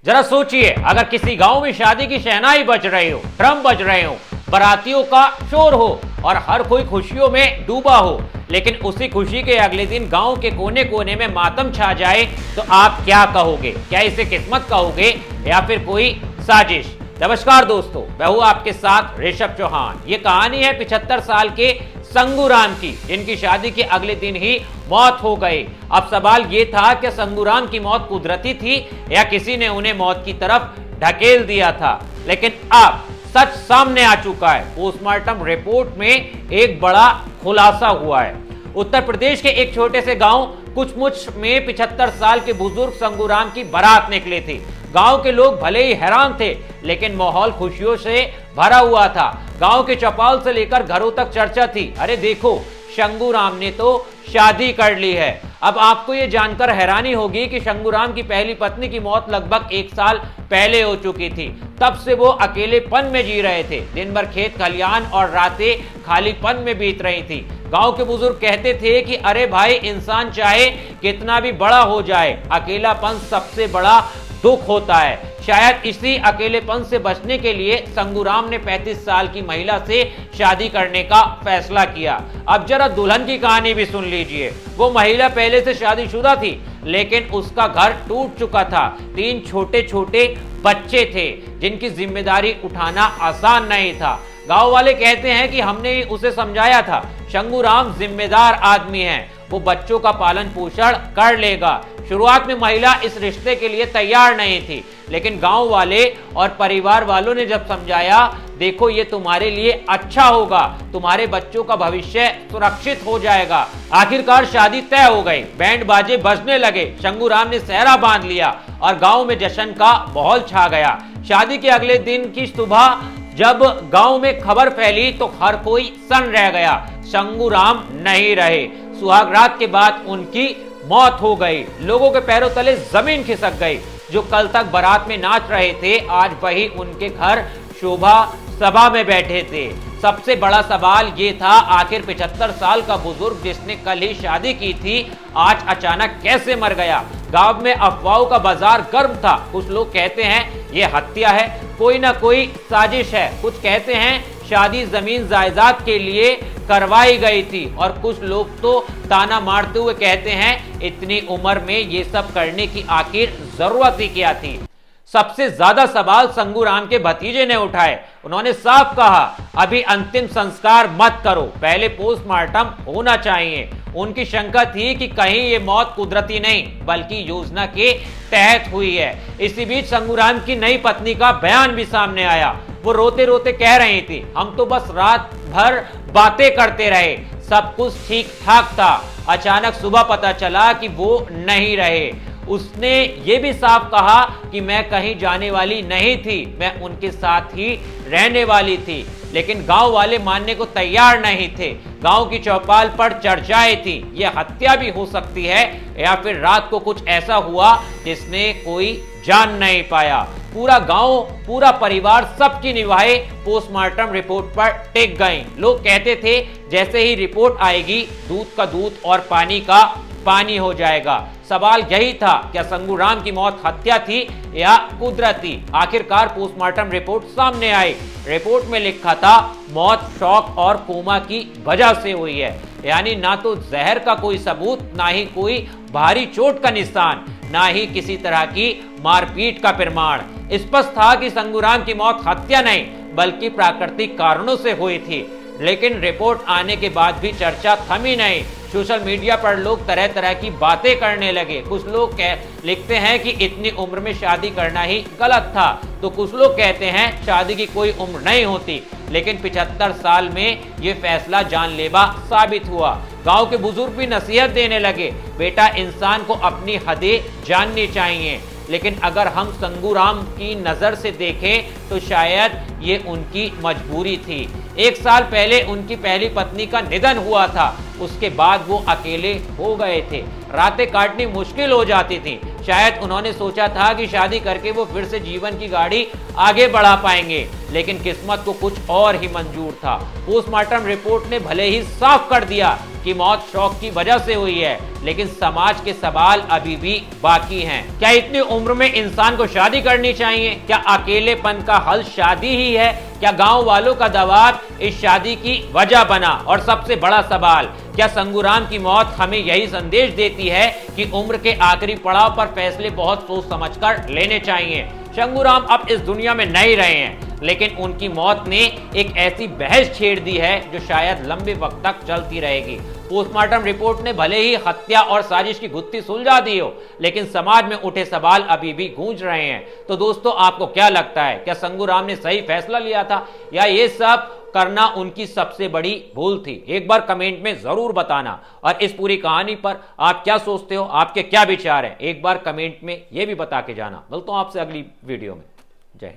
जरा सोचिए, अगर किसी गांव में शादी की शहनाई बज रही हो, ड्रम बज रहे हो, बारातियों का शोर हो और हर कोई खुशियों में डूबा हो, लेकिन उसी खुशी के अगले दिन गांव के कोने कोने में मातम छा जाए, तो आप क्या कहोगे? क्या इसे किस्मत कहोगे या फिर कोई साजिश? नमस्कार दोस्तों, मैं हूं आपके साथ ऋषभ चौहान। ये कहानी है 75 साल के संगूराम की, जिनकी शादी के अगले दिन ही मौत हो गई। अब सवाल ये था कि संगूराम की मौत कुदरती थी या किसी ने उन्हें मौत की तरफ ढकेल दिया था। लेकिन अब सच सामने आ चुका है। पोस्टमार्टम रिपोर्ट में एक बड़ा खुलासा हुआ है। उत्तर प्रदेश के एक छोटे से गांव कुचमुच में 75 साल के बुजुर्ग संगूराम की बारात निकली थी। गांव के लोग भले ही हैरान थे, लेकिन माहौल खुशियों से भरा हुआ था। गांव के चौपाल से लेकर घरों तक चर्चा थी, अरे देखो, संगूराम ने तो शादी कर ली है। अब आपको यह जानकर हैरानी होगी कि संगूराम की पहली पत्नी की मौत लगभग 1 साल पहले हो चुकी थी। तब से वो अकेलेपन में जी रहे थे। दिन भर खेत खलियान और रातें खालीपन में बीत रही थी। गांव के बुजुर्ग कहते थे कि अरे भाई, इंसान चाहे कितना भी बड़ा हो जाए, अकेलापन सबसे बड़ा दुख होता है। शायद इसी अकेलेपन से बचने के लिए संगूराम ने 35 साल की महिला से शादी करने का फैसला किया। अब जरा दुल्हन की कहानी भी सुन लीजिए। वो महिला पहले से शादीशुदा थी, लेकिन उसका घर टूट चुका था। 3 छोटे छोटे बच्चे थे, जिनकी जिम्मेदारी उठाना आसान नहीं था। गांव वाले कहते हैं कि हमने उसे समझाया था, संगूराम जिम्मेदार आदमी है, वो बच्चों का पालन पोषण कर लेगा। शुरुआत में महिला इस रिश्ते के लिए तैयार नहीं थी, लेकिन गांव वाले और परिवार वालों ने जब समझाया, देखो ये तुम्हारे लिए अच्छा होगा, तुम्हारे बच्चों का भविष्य सुरक्षित हो जाएगा। आखिरकार शादी तय हो गई। बैंड बाजे बजने लगे, संगूराम ने सेहरा बांध लिया और गांव में जश्न का माहौल छा गया। शादी के अगले दिन की सुबह जब गांव में खबर फैली तो हर कोई सन्न रह गया। संगूराम नहीं रहे। सुहागरात के बाद उनकी मौत हो गई। लोगों के पैरों तले जमीन खिसक गई। जो कल तक बारात में नाच रहे थे, आज वही उनके घर शोभा सभा में बैठे थे। सबसे बड़ा सवाल ये था, आखिर 75 साल का बुजुर्ग जिसने कल ही शादी की थी, आज अचानक कैसे मर गया? गांव में अफवाहों का बाजार गर्म था। कुछ लोग कहते हैं ये हत्या है, कोई ना कोई साजिश है। कुछ कहते हैं शादी जमीन जायदाद के लिए करवाई गई थी, और कुछ लोग तो ताना मारते हुए कहते हैं इतनी उम्र में ये सब करने की आखिर जरूरत ही क्या थी? सबसे ज्यादा सवाल संगूराम के भतीजे ने उठाए। उन्होंने साफ कहा, अभी अंतिम संस्कार मत करो, पहले पोस्टमार्टम होना चाहिए। उनकी शंका थी कि कहीं ये मौत कुदरती नहीं बल्कि योजना के तहत हुई है। इसी बीच संगूराम की नई पत्नी का बयान भी सामने आया। वो रोते रोते कह रही थी, हम तो बस रात भर बातें करते रहे, सब कुछ ठीक ठाक था। अचानक सुबह पता चला कि वो नहीं रहे। उसने ये भी साफ कहा कि मैं कहीं जाने वाली नहीं थी, मैं उनके साथ ही रहने वाली थी। लेकिन गांव वाले मानने को तैयार नहीं थे। गांव की चौपाल पर चर्चाएं थी, यह हत्या भी हो सकती है या फिर रात को कुछ ऐसा हुआ जिसमें कोई जान नहीं पाया। पूरा गांव, पूरा परिवार, सबकी निगाहें पोस्टमार्टम रिपोर्ट पर टिक गईं। लोग कहते थे जैसे ही रिपोर्ट आएगी, दूध का दूध और पानी का पानी हो जाएगा। सवाल यही था, क्या संगूराम की मौत हत्या थी या कुदरती? आखिरकार पोस्टमार्टम रिपोर्ट सामने आई। रिपोर्ट में लिखा था, मौत शॉक और कोमा की वजह से हुई है। यानी ना तो जहर का कोई सबूत, ना ही कोई भारी चोट का निशान, ना ही किसी तरह की मारपीट का प्रमाण। स्पष्ट था कि संगूराम की मौत हत्या नहीं बल्कि प्राकृतिक कारणों से हुई थी। लेकिन रिपोर्ट आने के बाद भी चर्चा थमी नहीं। सोशल मीडिया पर लोग तरह तरह की बातें करने लगे। कुछ लोग लिखते हैं कि इतनी उम्र में शादी करना ही गलत था, तो कुछ लोग कहते हैं शादी की कोई उम्र नहीं होती। लेकिन 75 साल में यह फैसला जानलेवा साबित हुआ। गांव के बुजुर्ग भी नसीहत देने लगे, बेटा, इंसान को अपनी हदें जाननी चाहिए। लेकिन अगर हम संगूराम की नजर से देखें तो शायद ये उनकी मजबूरी थी। 1 साल पहले उनकी पहली पत्नी का निधन हुआ था। उसके बाद वो अकेले हो गए थे। रातें काटनी मुश्किल हो जाती थी। शायद उन्होंने सोचा था कि शादी करके वो फिर से जीवन की गाड़ी आगे बढ़ा पाएंगे, लेकिन किस्मत को कुछ और ही मंजूर था। पोस्टमार्टम रिपोर्ट ने भले ही साफ कर दिया कि मौत शौक की वजह से हुई है, लेकिन समाज के सवाल अभी भी बाकी हैं। क्या इतनी उम्र में इंसान को शादी करनी चाहिए? क्या अकेलेपन का हल शादी ही है? क्या गांव वालों का दबाव इस शादी की वजह बना? और सबसे बड़ा सवाल, क्या संगूराम की मौत हमें यही संदेश देती है कि उम्र के आखिरी पड़ाव पर फैसले बहुत सोच समझकर लेने चाहिए? शंगूराम अब इस दुनिया में नहीं रहे हैं, लेकिन उनकी मौत ने एक ऐसी बहस छेड़ दी है जो शायद लंबे वक्त तक चलती रहेगी। पोस्टमार्टम रिपोर्ट ने भले ही हत्या और साजिश की गुत्थी सुलझा दी हो, लेकिन समाज में उठे सवाल अभी भी गूंज रहे हैं। तो दोस्तों, आपको क्या लगता है, क्या संगूराम ने सही फैसला लिया था या ये सब करना उनकी सबसे बड़ी भूल थी? एक बार कमेंट में जरूर बताना। और इस पूरी कहानी पर आप क्या सोचते हो, आपके क्या विचार हैं, एक बार कमेंट में ये भी बता के जाना। मिलता हूं आपसे अगली वीडियो में।